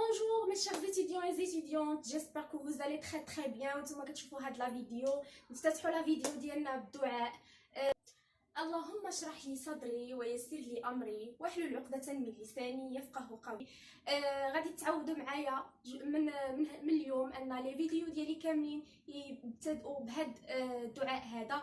Bonjour mes chers étudiants et étudiantes, j'espère que vous allez très bien. وانتم كتشوفوا هاد لا فيديو نفتتحوا لا فيديو ديالنا بالدعاء. اللهم اشرح لي صدري ويسر لي امري واحلل عقدة من لساني يفقه قولي. غادي تعاودوا معايا من اليوم ان لي فيديو ديالي كاملين يبتدئوا بهاد الدعاء هذا.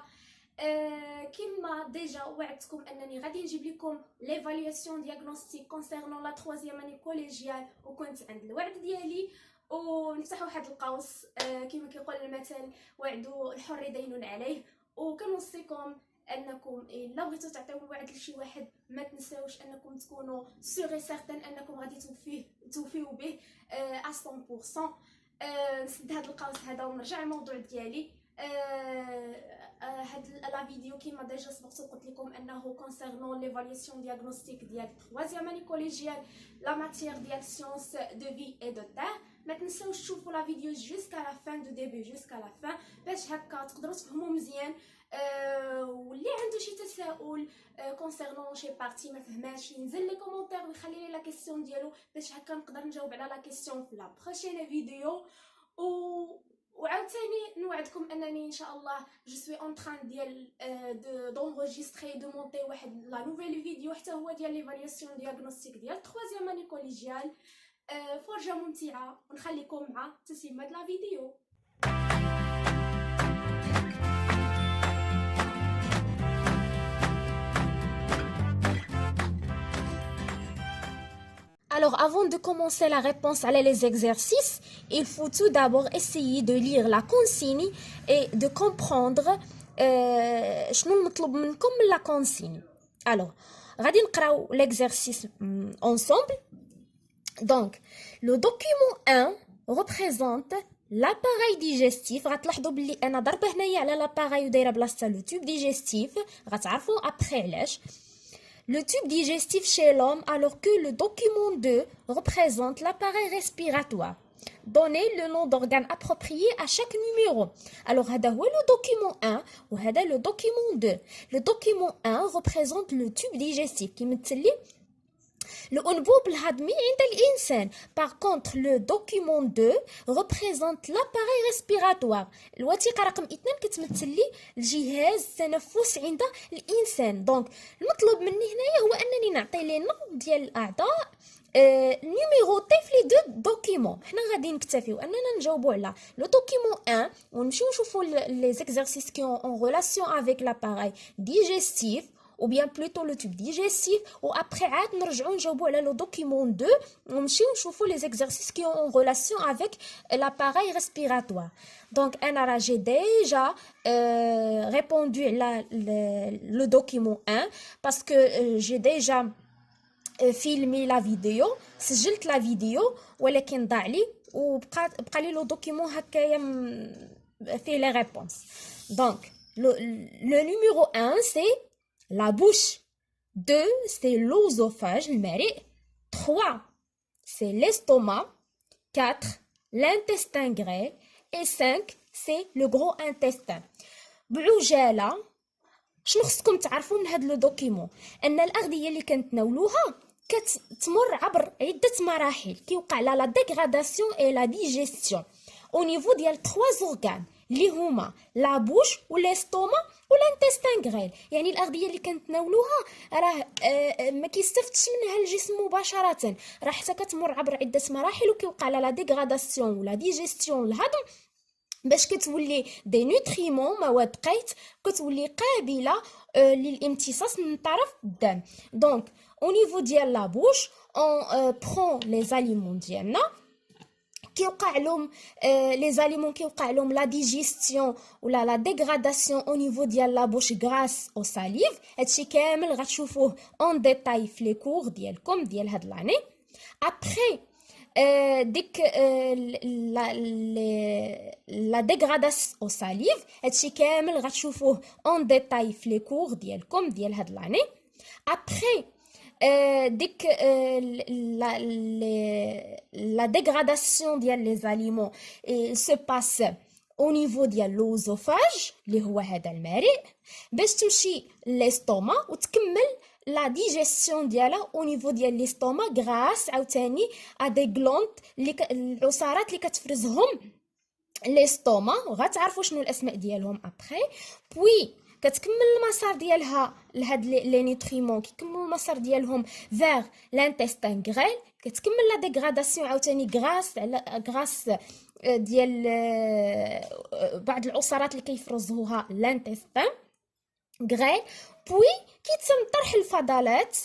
كما ديجا وعدتكم انني غادي نجيب لكم ليفالياسيون دياغنوستيك كونسيرنون لا 3 اني كوليجيال، وكنت عند الوعد ديالي ونفتحوا واحد القوس. كما كيقول المثل وعدو الحر دين عليه. وكنوصيكم انكم الا بغيتوا تعطيو الوعد لشي واحد ما تنساوش انكم تكونوا سيغ سيغتان انكم غادي توفيو به 100%. نسد هذا القوس هذا ونرجع للموضوع ديالي. هاد لا فيديو كيما ديجا سبقت قلت لكم انه كونسيرنون ليفالياسيون دياغنوستيك ديال 3 اني كوليجيال لا ماتيير ديال سيونس دو في اي دو تير. ما تنساوش تشوفوا لا فيديو جوسكا لا فان دو ديبي جوسكا لا فان باش هكا تقدروا تفهموا مزيان. واللي عنده شي تساؤل كونسيرنون شي بارتي ما فهماش ينزل لي كومونتير ويخلي لي لا كيسيون ديالو باش هكا نقدر نجاوب على لا كيسيون في لا بروشين فيديو. وعاوتاني نوعدكم انني ان شاء الله جو سوي اون تران ديال دونغوجيستري دو مونتي واحد لا نوفيل فيديو حتى هو ديال ليفالياسيون دياغنوستيك ديال 3 اني كوليجيال. فرجه ممتعه ونخليكم مع تسليمات لا فيديو. Alors, avant de commencer la réponse à les exercices, il faut tout d'abord essayer de lire la consigne et de comprendre شنو المطلوب منكم من la consigne. Alors, غادي نقراو l'exercice ensemble. Donc, le document 1 représente l'appareil digestif. غتلاحظوا بلي انا ضربه هنايا على l'appareil ودايره بلاصتها le tube digestif. غتعرفوا après علاش. Le tube digestif chez l'homme, alors que le document 2 représente l'appareil respiratoire. Donnez le nom d'organe approprié à chaque numéro. Alors, هذا هو le document 1 وهذا le document 2. Le document 1 représente le tube digestif كيمثل لي الأنبوب الهضمي عند الإنسان. Par contre, le document 2 représente l'appareil respiratoire. الوثيقة رقم 2 كتمثل لي الجهاز التنفس عند الإنسان. دونك المطلوب مني هنايا هو أنني نعطي لي نوم ديال الأعضاء نيميروطي في لي دو دوكيمون. حنا غادي نكتفيو اننا نجاوبوا على لو دوكيمون 1 ونمشيو نشوفوا لي زيكزارسيس كي اون ريلاسيون افيك لاباراي ديجستيف ou bien plutôt le tube digestif, ou après عاد نرجعوا نجاوبوا على le document 2 ونمشيو نشوفوا les exercices qui ont en relation avec l'appareil respiratoire. Donc انا j'ai déjà répondu à le document 1 parce que j'ai déjà filmé la vidéo, سجلت la vidéo ولكن ضاع لي وبقى لي لو دوكيمون هكايا فيه les réponses. Donc le numéro 1 c'est la bouche. 2, c'est l'œsophage, le marée. 3, c'est l'estomac. 4, l'intestin grêle. Et 5, c'est le gros intestin. بعجالة شنو خصكم تعرفوا من هذا لو دوكيمون؟ ان الاغذيه اللي كنتناولوها كتمر عبر عده مراحل كيوقع لها لا ديغراداسيون اي لا ديجيستيون او نيفو ديال 3 اورغان اللي هما لا بوش والاستوما والانتستان غريل. يعني الاغذيه اللي كنتناولوها راه ما كيستافدش منها الجسم مباشره، راه حتى كتمر عبر عده مراحل وكيوقع لها لا ديغراداسيون ولا ديجيستيون الهضم باش كتولي دي نوتريمون مواد قيت كتولي قابله للامتصاص من طرف الدم. دونك او نيفو ديال لا بوش اون برون لي زاليمون ديالنا كيوقع لهم لي زاليمون كيوقع لهم لا ديجيستيون ولا لا ديغراداسيون او نيفو ديال لا بوش غراس او ساليف. هادشي كامل غتشوفوه اون ديتاي في لي كور ديالكم ديال هاد لاني. ابري ديك لا ديغراداسيون او ساليف هادشي كامل غتشوفوه اون ديتاي في لي كور ديالكم ديال هاد لاني. ابري dès que la dégradation des aliments se passe au niveau de l'œsophage اللي هو هذا المريء باش تمشي l'estomac وتكمل la digestion ديالها au niveau ديال l'estomac grâce عاوتاني à des glandes العصارات اللي كتفرزهم l'estomac وغتعرفوا شنو الاسماء ديالهم ابري. بوي كتكمل المسار ديالها لهاد لي نيوتريمون كيكملوا المسار ديالهم vers l'intestin grêle، كتكمل لا ديغراداسيون عاوتاني غراس ديال بعض العصارات اللي كيفرزوها l'intestin grêle. بوي كيتم طرح الفضلات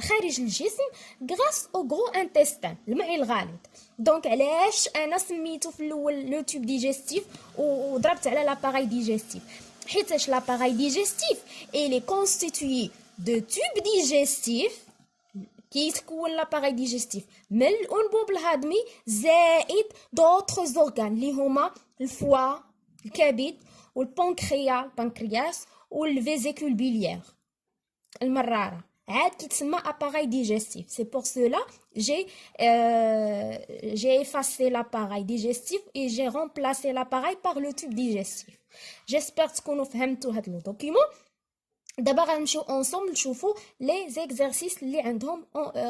خارج الجسم غراس او غرو انتستان المعي الغليظ. دونك علاش انا سميتو في الاول لو توب ديجستيف وضربت على لاباراي ديجستيف، حيتاش لاباراي ديجستيف الي كونستيتوي دو توب ديجستيف كيتكون لاباراي ديجستيف من الانبوب الهضمي زائد دوطخ زورغان اللي هما الفوا الكبد البنكرياس والفيزيكول بيليير المرارة عاد كيتسمى appareil digestif. C'est pour cela j'ai effacé l'appareil digestif et j'ai remplacé l'appareil par le tube digestif. J'espère تكونوا فهمتوا هاد لو دوكيمون. دابا غنمشيو ensemble نشوفوا les exercices اللي عندهم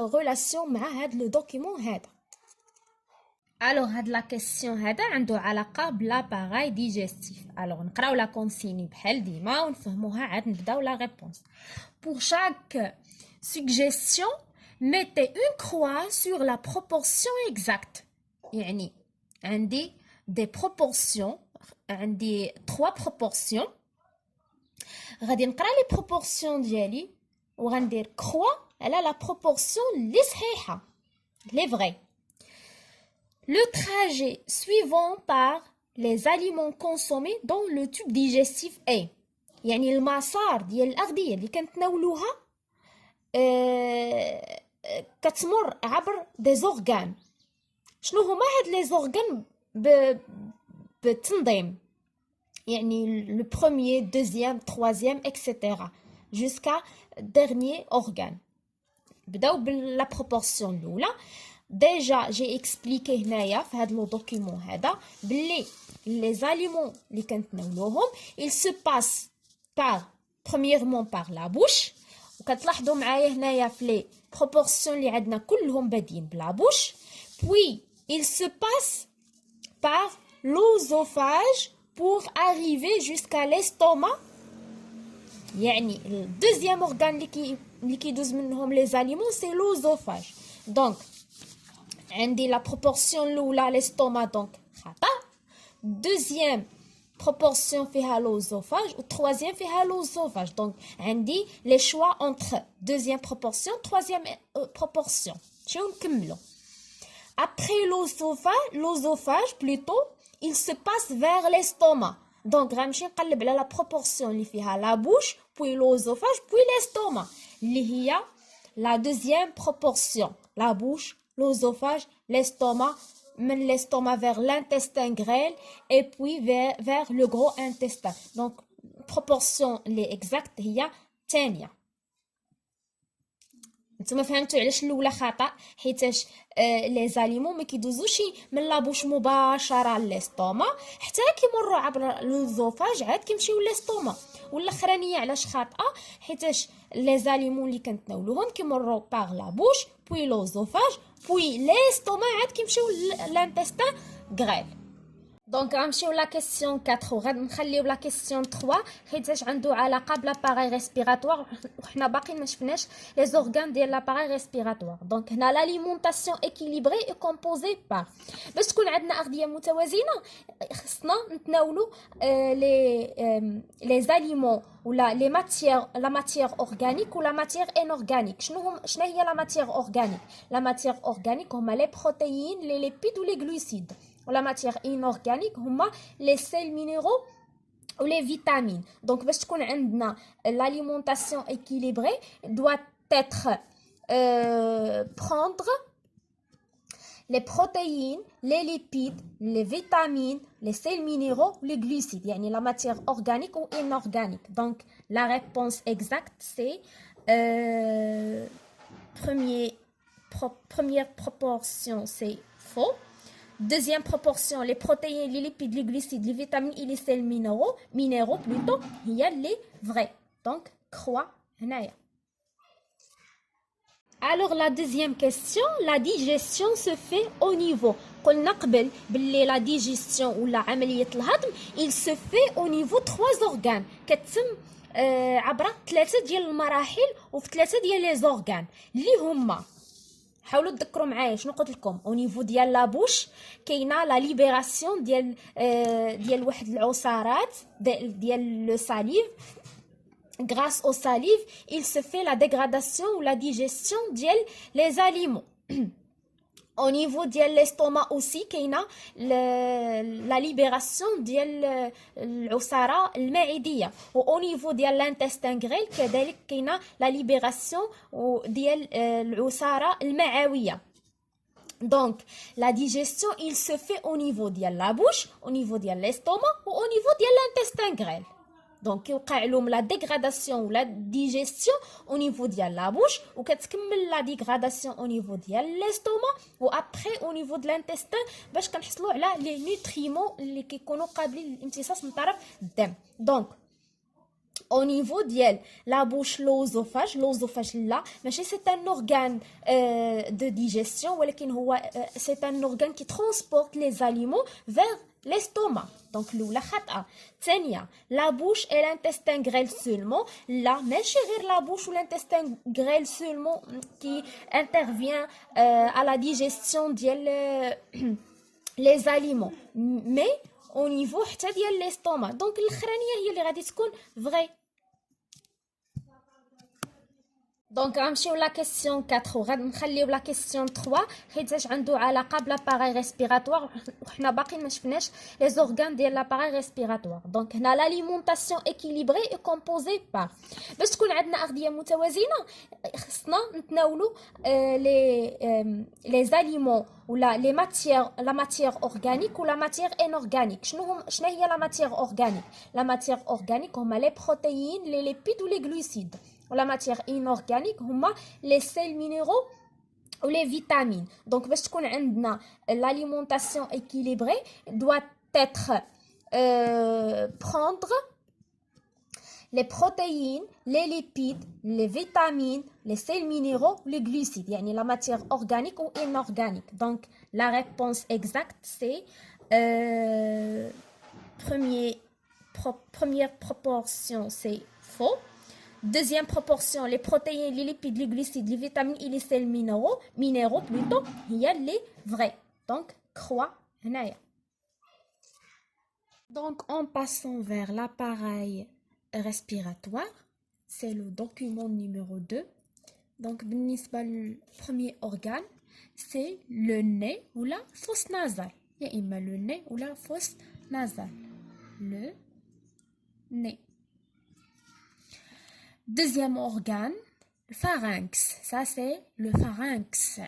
relation مع هاد لو دوكيمون هذا. Alors هاد لا كيسيون هذا عنده علاقه بلاباراي ديجستيف. alors نقراو لا كونسيني بحال ديما ونفهموها عاد نبداو لا ريبونس. Pour chaque suggestion mettez une croix sur la proportion exacte. يعني عندي des proportions، عندي 3 proportions، غادي نقرا لي proportions ديالي وغندير croix على لا proportion اللي صحيحه لي فري. Le trajet suivant par les aliments consommés dans le tube digestif est، يعني المسار ديال الأغذية اللي كنتناولوها كتمر عبر دي زورغان. شنو هما هاد لي زورغان بالتنظيم؟ يعني le premier, deuxième, troisième, etc. jusqu'à dernier organe. بداو بلا proportion الأولى. Déjà j'ai expliqué هنايا في هذا لو دوكيمون هذا بلي les aliments اللي كنتناولوهم ils se passent par premièrement par la bouche، وكتلاحظوا معايا هنايا في لي proportions اللي عندنا كلهم بادين بلا بوش. puis ils se passent par l'œsophage pour arriver jusqu'à l'estomac، يعني الدوزيام organe اللي كيدوز منهم les aliments c'est l'œsophage. donc عندي la proportion الاولى l'estomac donc خطا، deuxième proportion فيها l'œsophage و troisième فيها l'œsophage. donc عندي les choix entre deuxième proportion troisième proportion. شنو نكملو après l'œsophage plutôt il se passe vers l'estomac. donc غنمشي نقلب على la proportion اللي فيها la bouche puis l'œsophage puis l'estomac اللي هي la deuxième proportion la bouche l'œsophage, l'estomac, من l'estomac vers l'intestin grêle et puis vers le gros intestin. donc proportion les exacte هي الثانيه. نتوما فهمتوا علاش الاولى خطا؟ حيتاش لي زاليمون ما كيدوزوش من لابوش مباشره للستوما حتى كيمروا عبر لوزوفاج عاد كيمشيو للستوما. والاخرانيه علاش خاطئه؟ حيتاش لي زاليمون اللي كنتناولوهم كيمروا باغ لابوش بوي لوزوفاج بوي لستوما عاد كيمشيو للانتستان غريل. دونك غنمشيو لا كيسيون 4 وغادي نخليو لا كيسيون 3 حيتاش عنده علاقه بلاباراي ريسبيراتوار وحنا باقيين ما شفناش لي زورغان ديال لاباراي ريسبيراتوار. دونك هنا لاليمونطاسيون ايكيليبري اي كومبوزي بار. باش تكون عندنا اغذيه متوازنه خصنا نتناولوا لي زاليمون ولا لي ماتيير لا ماتيير اورغانيك ولا ماتيير انورغانيك. شنو هي لا ماتيير اورغانيك؟ لا ماتيير اورغانيك هما لي بروتيين لي ليبيد ولي غلوسيد، ou la matière inorganique هما les sels minéraux ou les vitamines. donc باش تكون عندنا l'alimentation équilibrée doit être prendre les protéines, les lipides, les vitamines, les sels minéraux, les glucides, يعني la matière organique ou inorganique. donc la réponse exacte c'est première proportion c'est faux. deuxième proportion les protéines, les lipides, les glucides, les vitamines et les sels minéraux plutôt هي اللي vrai. donc croix هنايا. Alors la deuxième question, la digestion se fait au niveau. قلنا قبل باللي la digestion ولا عملية الهضم il se fait au niveau 3 organes كتتم عبر 3 ديال المراحل وفي 3 ديال لي زورغان اللي هما حاولوا تذكروا معايا شنو قلت لكم او نيفو ديال لابوش كاينه لا ليبراسيون ديال واحد العصارات ديال لو ساليف. Grâce au salive, il se fait la dégradation ou la digestion des aliments. Au niveau de l'estomac aussi, il y a la libération de l'usara المعدية. Au niveau de l'intestin grêle, il y a la libération de l'usara المعوية. Donc, la digestion, il se fait au niveau de la bouche, au niveau de l'estomac ou au niveau de l'intestin grêle. Donc, il y a la dégradation ou la digestion au niveau de la bouche ou la dégradation au niveau de l'estomac ou après au niveau de l'intestin باش كنحصلوا على les nutriments اللي كيكونوا قابلين للامتصاص من طرف الدم. Donc, au niveau de la bouche, l'œsophage là, c'est un organe de digestion, c'est un organe qui transporte les aliments vers l'estomac. Donc, la bouche et l'intestin grêle seulement. Là, mais la bouche ou l'intestin grêle seulement qui intervient à la digestion les aliments. Mais au niveau حتى ديال l'estomac. Donc الخرانيه هي اللي غادي تكون vrai. Donc غنمشيو لا كيسيون 4 وغادي نخليو لا كيسيون 3 حيت عنده علاقه بلاباراي ريسبيراتوار وحنا باقي ما شفناش لي زورغان ديال لاباراي ريسبيراتوار. دونك هنا لاليمونطاسيون ايكيليبري اي كومبوزي بار باش تكون عندنا اغذيه متوازنه خصنا نتناولوا لي زاليمون ولا لي ماتيير لا ماتيير اورغانيك ولا ماتيير انورغانيك. شنو هي لا ماتيير اورغانيك؟ لا ماتيير اورغانيك هما لي بروتيين لي ليبيد ولي غلوسيد. La matière inorganique هما les sels minéraux ou les vitamines. Donc باش تكون عندنا l'alimentation équilibrée doit être prendre les protéines, les lipides, les vitamines, les sels minéraux, les glucides. يعني la matière organique ou inorganique. Donc la réponse exacte c'est première proportion c'est faux. Deuxième proportion, les protéines, les lipides, les glucides, les vitamines et les sels minéraux plutôt, il y a les vrais. Donc, croix, donc, en passant vers l'appareil respiratoire, c'est le document numéro 2. Donc, le premier organe, c'est le nez ou la fosse nasale. Il y a le nez ou la fosse nasale. Le nez. Deuxième organe, le pharynx. Ça, c'est le pharynx.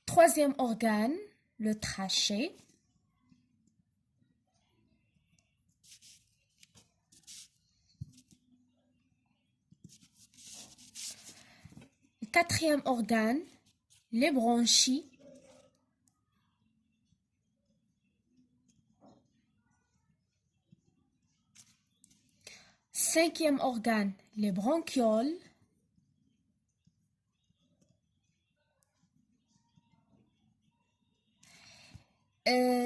Troisième organe, le trachée. Quatrième organe, les bronchies. Cinquième organe, les bronchioles.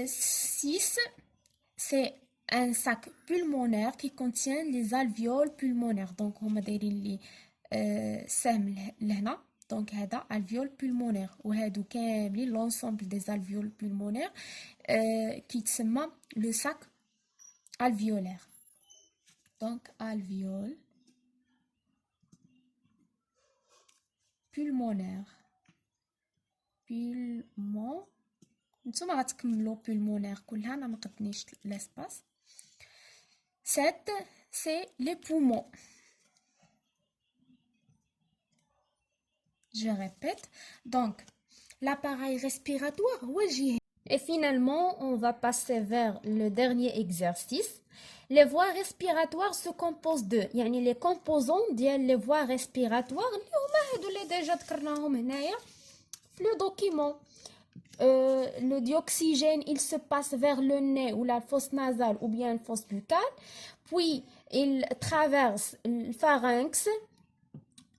Six, c'est un sac pulmonaire qui contient les alvéoles pulmonaires. Donc, on va dire les سهم لهنا. Donc, هذا alvéole pulmonaire. وهادو كاملين l'ensemble des alvéoles pulmonaires qui تسمى le sac alvéolaire. Donc, alvéole pulmonaire. Pulmon. نتوما غتكملوا pulmonaire كلها انا ما قدنيش l'espace. 7 c'est les poumons. Je répète. Donc l'appareil respiratoire هو الجهاز. Et finalement, on va passer vers le dernier exercice. Les voies respiratoires se composent de يعني les composants ديال les voies respiratoires اللي هما هادو اللي ديجا ذكرناهم هنايا في le document. le dioxygène, il se passe vers le nez ou la fosse nasale ou bien la fosse buccale, puis il traverse le pharynx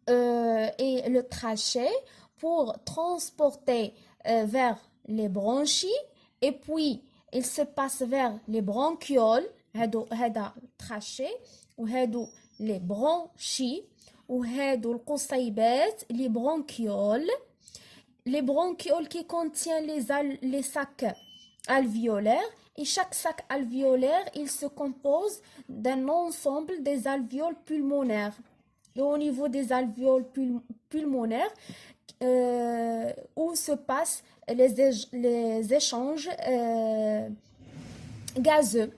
et le trachée pour transporter vers les bronchies et puis il se passe vers les bronchioles, هذا trachée وهادو les bronchies وهادو القصيبات les bronchioles. Les bronchioles qui contiennent les sacs alvéolaires et chaque sac alvéolaire il se compose d'un ensemble des alvéoles pulmonaires. Et au niveau des alvéoles pulmonaires où se passent les échanges gazeux.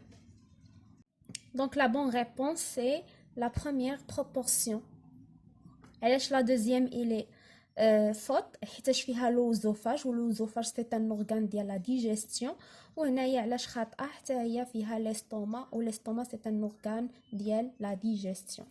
Donc la bonne réponse c'est la première proportion. علاش la deuxième il est faute حيتاش فيها لوزوفاج واللوزوفاج سي ان اورغان ديال لا ديجيستيون وهنايا علاش خاطئه حتى هي فيها ليستوما وليستوما سي ان اورغان ديال لا ديجيستيون.